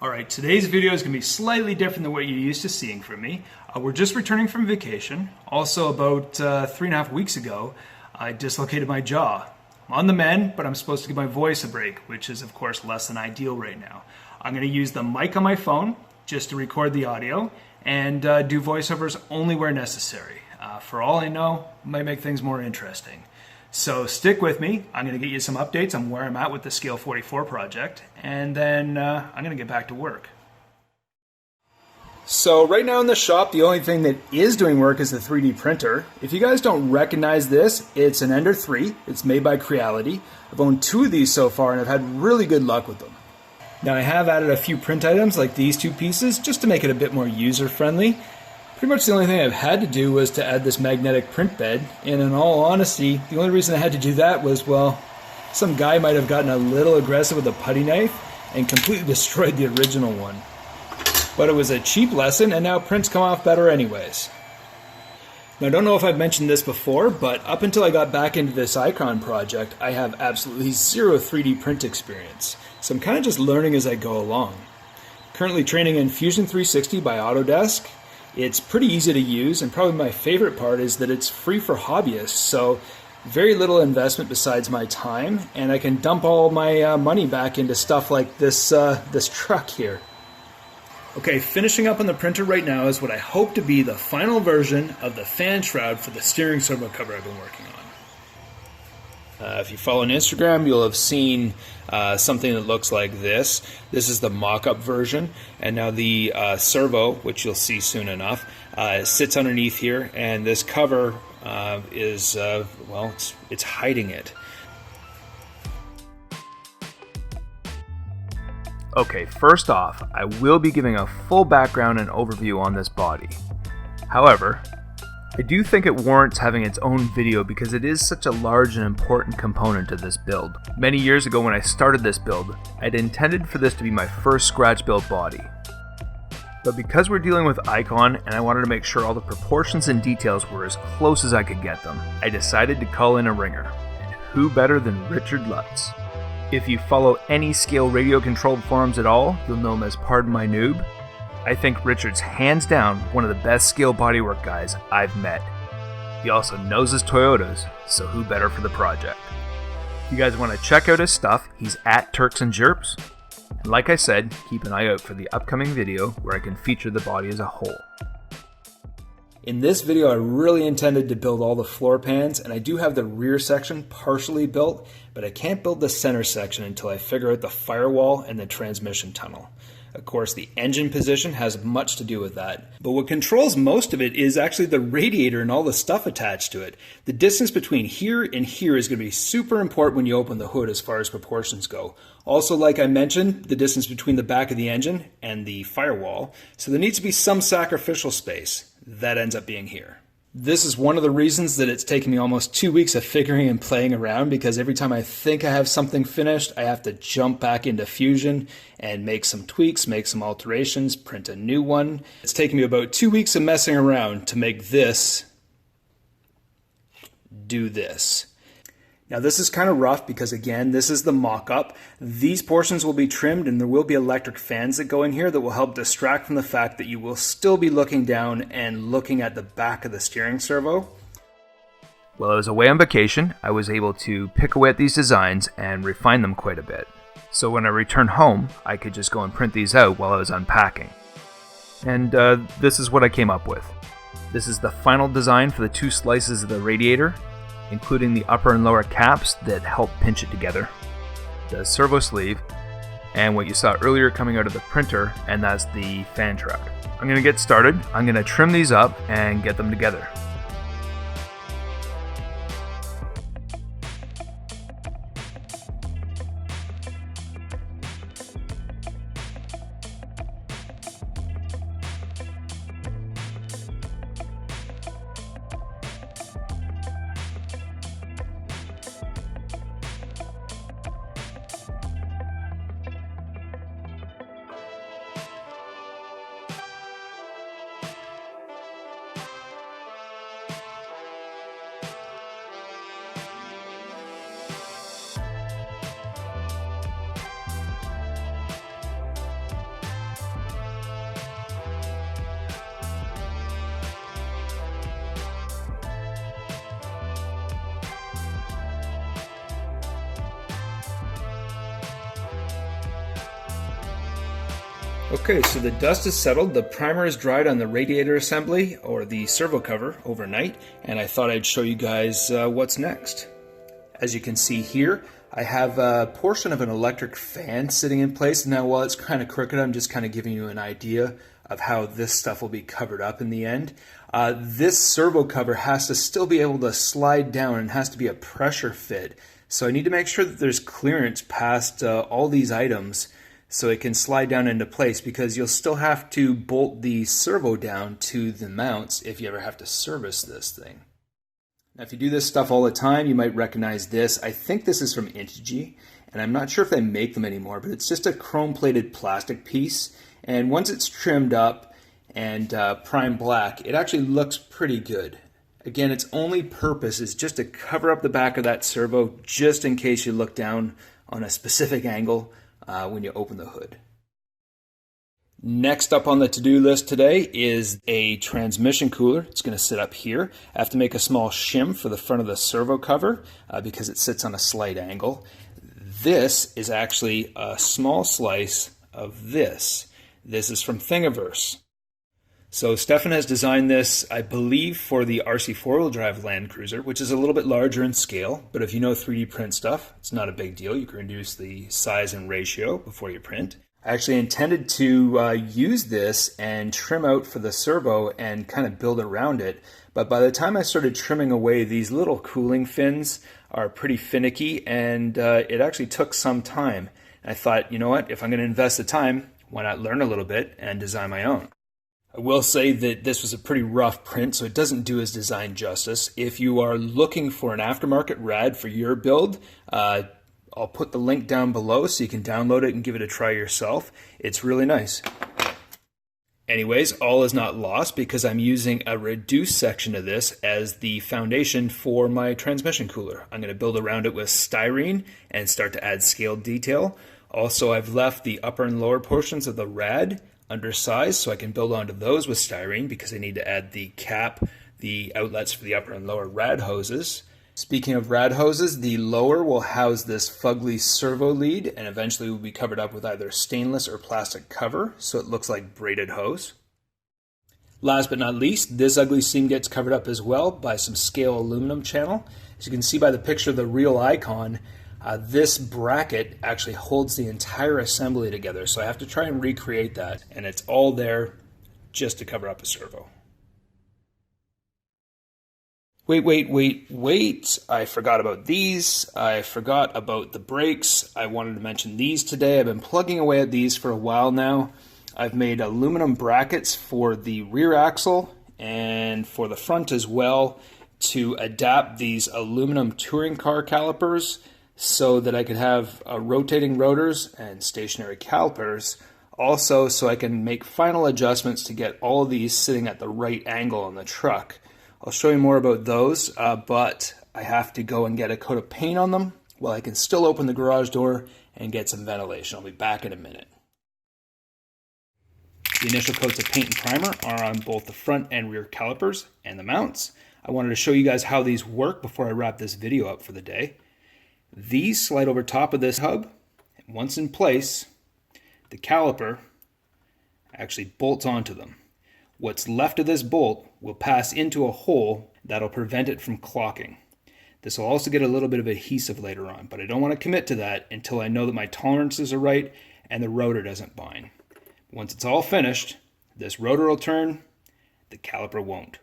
Alright, today's video is going to be slightly different than what you're used to seeing from me. We're just returning from vacation. Also, about 3.5 weeks ago, I dislocated my jaw. I'm on the mend, but I'm supposed to give my voice a break, which is of course less than ideal right now. I'm going to use the mic on my phone just to record the audio and do voiceovers only where necessary. For all I know, it might make things more interesting. So stick with me. I'm going to get you some updates on where I'm at with the Scale 44 project, and then I'm going to get back to work. So right now in the shop, the only thing that is doing work is the 3D printer. If you guys don't recognize this, it's an Ender 3. It's made by Creality. I've owned 2 of these so far, and I've had really good luck with them. Now I have added a few print items like these 2 pieces just to make it a bit more user-friendly. Pretty much the only thing I've had to do was to add this magnetic print bed, and in all honesty, the only reason I had to do that was, well, some guy might have gotten a little aggressive with a putty knife and completely destroyed the original one. But it was a cheap lesson, and now prints come off better anyways. Now I don't know if I've mentioned this before, but up until I got back into this Icon project, I have absolutely zero 3D print experience. So I'm kind of just learning as I go along. Currently training in Fusion 360 by Autodesk. It's pretty easy to use, and probably my favorite part is that it's free for hobbyists, so very little investment besides my time, and I can dump all my money back into stuff like this truck here. Okay, finishing up on the printer right now is what I hope to be the final version of the fan shroud for the steering servo cover I've been working on. If you follow on Instagram, you'll have seen something that looks like this. This is the mock-up version, and now the servo, which you'll see soon enough, sits underneath here, and this cover is, well, it's hiding it. Okay, first off, I will be giving a full background and overview on this body. However, I do think it warrants having its own video because it is such a large and important component to this build. Many years ago when I started this build, I'd intended for this to be my first scratch built body. But because we're dealing with Icon and I wanted to make sure all the proportions and details were as close as I could get them, I decided to call in a ringer. And who better than Richard Lutz? If you follow any Scale radio controlled forums at all, you'll know him as Pardon My Noob. I think Richard's hands down one of the best Scale bodywork guys I've met. He also knows his Toyotas, so who better for the project? If you guys want to check out his stuff, he's at Turks and Jerps. And like I said, keep an eye out for the upcoming video where I can feature the body as a whole. In this video, I really intended to build all the floor pans, and I do have the rear section partially built, but I can't build the center section until I figure out the firewall and the transmission tunnel. Of course, the engine position has much to do with that, but what controls most of it is actually the radiator and all the stuff attached to it. The distance between here and here is going to be super important when you open the hood as far as proportions go. Also, like I mentioned, the distance between the back of the engine and the firewall, so there needs to be some sacrificial space. That ends up being here. This is one of the reasons that it's taken me almost 2 weeks of figuring and playing around, because every time I think I have something finished, I have to jump back into Fusion and make some tweaks, make some alterations, print a new one. It's taken me about 2 weeks of messing around to make this do this. Now this is kind of rough because, again, this is the mock-up. These portions will be trimmed, and there will be electric fans that go in here that will help distract from the fact that you will still be looking down and looking at the back of the steering servo. While I was away on vacation, I was able to pick away at these designs and refine them quite a bit. So when I returned home, I could just go and print these out while I was unpacking. And this is what I came up with. This is the final design for the 2 slices of the radiator, including the upper and lower caps that help pinch it together, the servo sleeve, and what you saw earlier coming out of the printer, and that's the fan shroud. I'm going to get started. I'm going to trim these up and get them together. Okay, so the dust is settled, the primer is dried on the radiator assembly, or the servo cover, overnight, and I thought I'd show you guys what's next. As you can see here, I have a portion of an electric fan sitting in place. Now, while it's kind of crooked, I'm just kind of giving you an idea of how this stuff will be covered up in the end. This servo cover has to still be able to slide down and has to be a pressure fit. So I need to make sure that there's clearance past all these items so it can slide down into place, because you'll still have to bolt the servo down to the mounts if you ever have to service this thing. Now, if you do this stuff all the time, you might recognize this. I think this is from Intigi, and I'm not sure if they make them anymore, but it's just a chrome-plated plastic piece, and once it's trimmed up and primed black, it actually looks pretty good. Again, its only purpose is just to cover up the back of that servo, just in case you look down on a specific angle when you open the hood. Next up on the to-do list today is a transmission cooler. It's going to sit up here. I have to make a small shim for the front of the servo cover because it sits on a slight angle. This is actually a small slice of this. This is from Thingiverse. So Stefan has designed this, I believe, for the RC four-wheel drive Land Cruiser, which is a little bit larger in scale, but if you know 3D print stuff, it's not a big deal. You can reduce the size and ratio before you print. I actually intended to use this and trim out for the servo and kind of build around it, but by the time I started trimming away, these little cooling fins are pretty finicky, and it actually took some time. And I thought, you know what, if I'm going to invest the time, why not learn a little bit and design my own? I will say that this was a pretty rough print, so it doesn't do his design justice. If you are looking for an aftermarket rad for your build, I'll put the link down below so you can download it and give it a try yourself. It's really nice. Anyways, all is not lost because I'm using a reduced section of this as the foundation for my transmission cooler. I'm going to build around it with styrene and start to add scaled detail. Also, I've left the upper and lower portions of the rad undersized so I can build onto those with styrene because I need to add the cap, the outlets for the upper and lower rad hoses. Speaking of rad hoses, the lower will house this fugly servo lead and eventually will be covered up with either stainless or plastic cover so it looks like braided hose. Last but not least, this ugly seam gets covered up as well by some scale aluminum channel. As you can see by the picture of the real icon, this bracket actually holds the entire assembly together, so I have to try and recreate that, and it's all there just to cover up a servo. Wait, I forgot about these. I forgot about the brakes. I wanted to mention these today. I've been plugging away at these for a while now. I've made aluminum brackets for the rear axle and for the front as well to adapt these aluminum touring car calipers so that I could have rotating rotors and stationary calipers. Also, so I can make final adjustments to get all of these sitting at the right angle on the truck. I'll show you more about those, but I have to go and get a coat of paint on them while I can still open the garage door and get some ventilation. I'll be back in a minute. The initial coats of paint and primer are on both the front and rear calipers and the mounts. I wanted to show you guys how these work before I wrap this video up for the day. These slide over top of this hub. Once in place, the caliper actually bolts onto them. What's left of this bolt will pass into a hole that'll prevent it from clocking. This will also get a little bit of adhesive later on, but I don't want to commit to that until I know that my tolerances are right and the rotor doesn't bind. Once it's all finished, this rotor will turn, the caliper won't.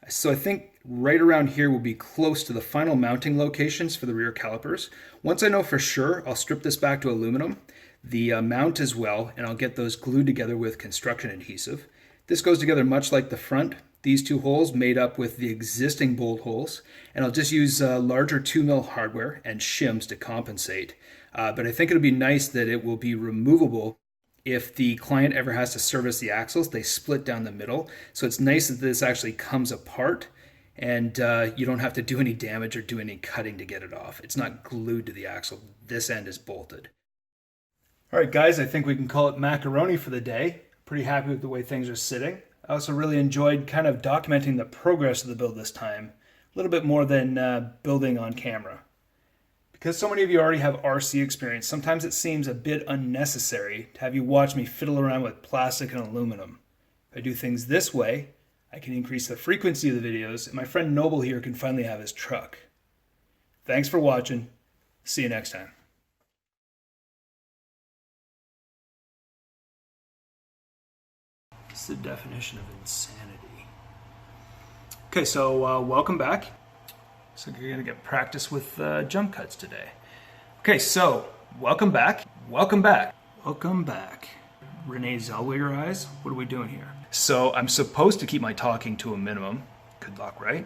So I think right around here will be close to the final mounting locations for the rear calipers. Once I know for sure, I'll strip this back to aluminum, the mount as well, and I'll get those glued together with construction adhesive. This goes together much like the front. These two holes made up with the existing bolt holes, and I'll just use larger 2mm hardware and shims to compensate. But I think it'll be nice that it will be removable. If the client ever has to service the axles, they split down the middle. So it's nice that this actually comes apart and you don't have to do any damage or do any cutting to get it off. It's not glued to the axle. This end is bolted. All right, guys, I think we can call it macaroni for the day. Pretty happy with the way things are sitting. I also really enjoyed kind of documenting the progress of the build this time. A little bit more than building on camera. Because so many of you already have RC experience, sometimes it seems a bit unnecessary to have you watch me fiddle around with plastic and aluminum. If I do things this way, I can increase the frequency of the videos, and my friend Noble here can finally have his truck. Thanks for watching. See you next time. It's the definition of insanity. Okay, so welcome back. So you're gonna get practice with jump cuts today. Okay, so welcome back. Welcome back. Welcome back. Renee Zellweger eyes. What are we doing here? So I'm supposed to keep my talking to a minimum. Good luck, right?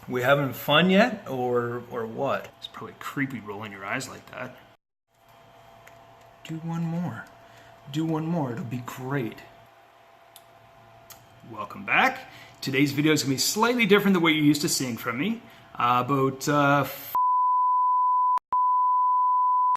We having fun yet, or what? It's probably creepy rolling your eyes like that. Do one more. Do one more. It'll be great. Welcome back. Today's video is going to be slightly different than what you're used to seeing from me. About